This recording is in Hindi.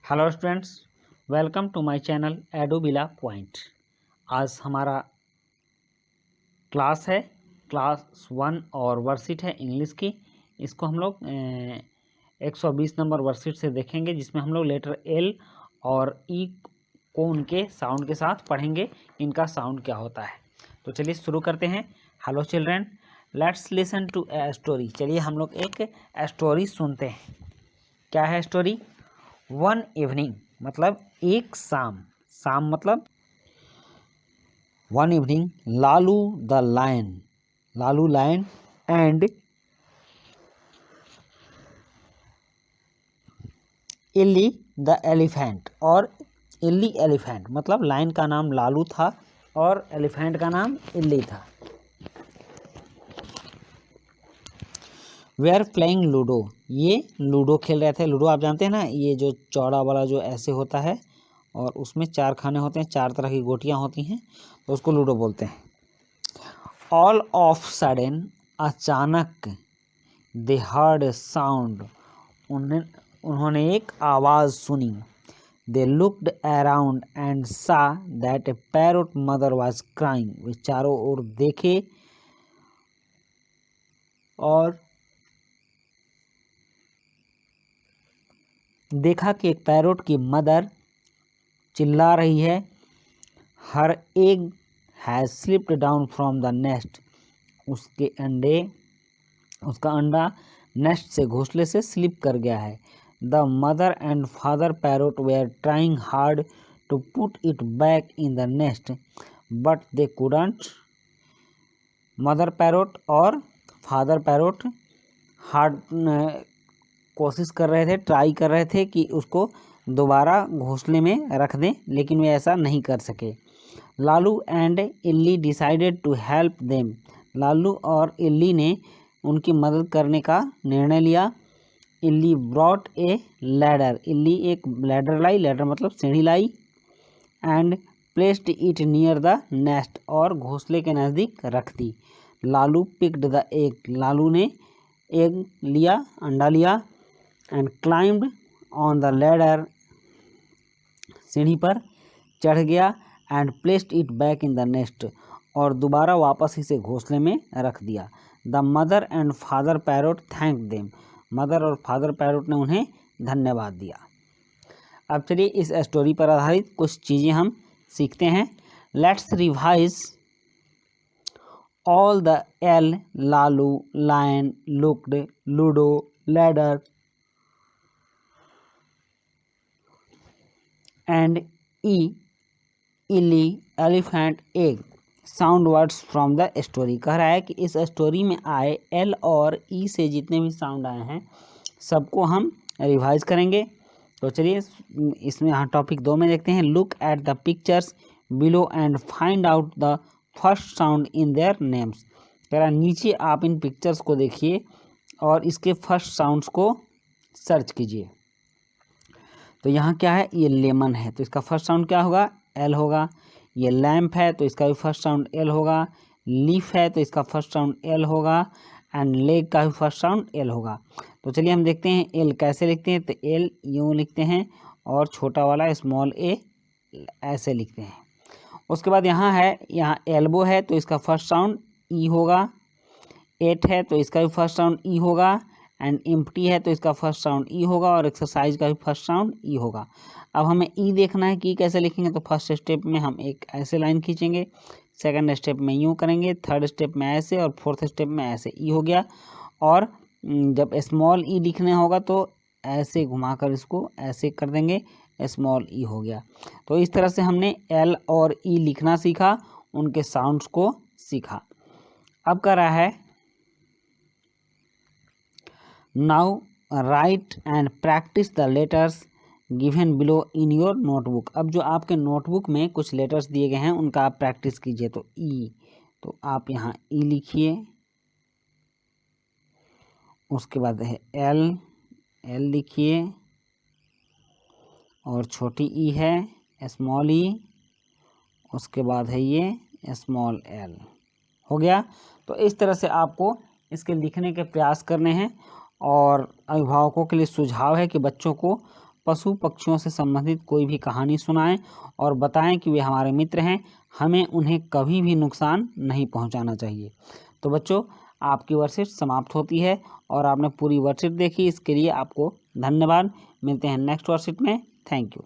Hello students, welcome to my channel एडोबिला पॉइंट। आज हमारा क्लास है क्लास 1 और वर्कशीट है इंग्लिश की। इसको हम लोग 120 नंबर वर्कशीट से देखेंगे, जिसमें हम लोग लेटर एल और ई को उनके साउंड के साथ पढ़ेंगे, इनका साउंड क्या होता है। तो चलिए शुरू करते हैं। Hello children, let's listen to a story. चलिए हम लोग एक स्टोरी सुनते हैं। क्या है स्टोरी? वन इवनिंग मतलब एक शाम, शाम मतलब one evening, Lalu the lion, Lalu lion and Illi the elephant, और इल्ली एलिफेंट मतलब लायन का नाम लालू था और एलिफेंट का नाम इल्ली था। वे आर प्लेइंग लूडो, ये लूडो खेल रहे थे। लूडो आप जानते हैं ना, ये जो चौड़ा वाला जो ऐसे होता है और उसमें 4 खाने होते हैं, 4 तरह की गोटियां होती हैं, तो उसको लूडो बोलते हैं। ऑल ऑफ सडन, अचानक, दे हर्ड साउंड, उन्होंने एक आवाज़ सुनी। They looked around and saw that a parrot mother was crying, वे चारों ओर देखे और देखा कि एक पैरोट की मदर चिल्ला रही है। Her egg has slipped down from the nest, उसका अंडा नेस्ट से, घोंसले से स्लिप कर गया है। The mother and father parrot were trying hard to put it back in the nest but they couldn't. Mother parrot और फादर पैरोट हार्ड कोशिश कर रहे थे, ट्राई कर रहे थे कि उसको दोबारा घोंसले में रख दें, लेकिन वे ऐसा नहीं कर सके। Lalu and Illi decided to help them, Lalu और इल्ली ने उनकी मदद करने का निर्णय लिया। इल्ली ब्रॉट ए लैडर, इल्ली एक लैडर लाई, लैडर मतलब सीढ़ी लाई, and placed it near the nest, और घोंसले के नज़दीक रख दी। Lalu picked the egg, Lalu ने एग लिया, अंडा लिया, and climbed on the ladder, सीढ़ी पर चढ़ गया, and placed it back in the nest, और दोबारा वापस इसे घोंसले में रख दिया। The mother and father parrot thank them, mother और फादर पैरोट ने उन्हें धन्यवाद दिया। अब चलिए इस स्टोरी पर आधारित कुछ चीज़ें हम सीखते हैं। Let's revise all the L, Lalu, lion, looked, ludo, ladder and E, Ellie, elephant, egg sound words from the story. कह रहा है कि इस स्टोरी में आए एल और ई से जितने भी साउंड आए हैं सबको हम रिवाइज करेंगे। तो चलिए इसमें यहाँ टॉपिक 2 में देखते हैं। Look at the pictures below and find out the first sound in their names. कह रहा है नीचे आप इन पिक्चर्स को देखिए और इसके फर्स्ट साउंड्स को सर्च कीजिए। तो यहाँ क्या है, ये लेमन है तो इसका फर्स्ट साउंड क्या होगा? एल होगा। ये लैम्प है तो इसका भी फर्स्ट साउंड एल होगा। लीफ है तो इसका फर्स्ट साउंड एल होगा, एंड लेग का भी फर्स्ट साउंड एल होगा। तो चलिए हम देखते हैं एल कैसे लिखते हैं। तो एल यूँ लिखते हैं और छोटा वाला स्मॉल ए ऐसे लिखते हैं। उसके बाद यहाँ है, यहाँ एल्बो है तो इसका फर्स्ट साउंड ई होगा। 8 है तो इसका भी फर्स्ट साउंड ई होगा, एंड एम्प्टी है तो इसका फर्स्ट साउंड ई होगा, और एक्सरसाइज का भी फर्स्ट साउंड ई होगा। अब हमें ई देखना है कि कैसे लिखेंगे। तो फर्स्ट स्टेप में हम एक ऐसे लाइन खींचेंगे, सेकंड स्टेप में यूँ करेंगे, थर्ड स्टेप में ऐसे, और फोर्थ स्टेप में ऐसे। ई हो गया। और जब स्मॉल ई लिखना होगा तो ऐसे घुमाकर इसको ऐसे कर देंगे, स्मॉल ई हो गया। तो इस तरह से हमने एल और ई लिखना सीखा, उनके साउंड्स को सीखा। अब कर रहा है now right and practice the letters given below in your notebook. अब जो आपके नोटबुक में कुछ लेटर्स दिए गए हैं उनका आप प्रैक्टिस कीजिए। तो ई, तो आप यहाँ ई लिखिए। उसके बाद है एल, एल लिखिए, और छोटी ई है स्मॉल ई, उसके बाद है ये स्मॉल एल। हो गया। तो इस तरह से आपको इसके लिखने के प्रयास करने हैं, और अभिभावकों के लिए सुझाव है कि बच्चों को पशु पक्षियों से संबंधित कोई भी कहानी सुनाएं और बताएं कि वे हमारे मित्र हैं, हमें उन्हें कभी भी नुकसान नहीं पहुंचाना चाहिए। तो बच्चों, आपकी वर्कशीट समाप्त होती है और आपने पूरी वर्कशीट देखी, इसके लिए आपको धन्यवाद। मिलते हैं नेक्स्ट वर्कशीट में। Thank you.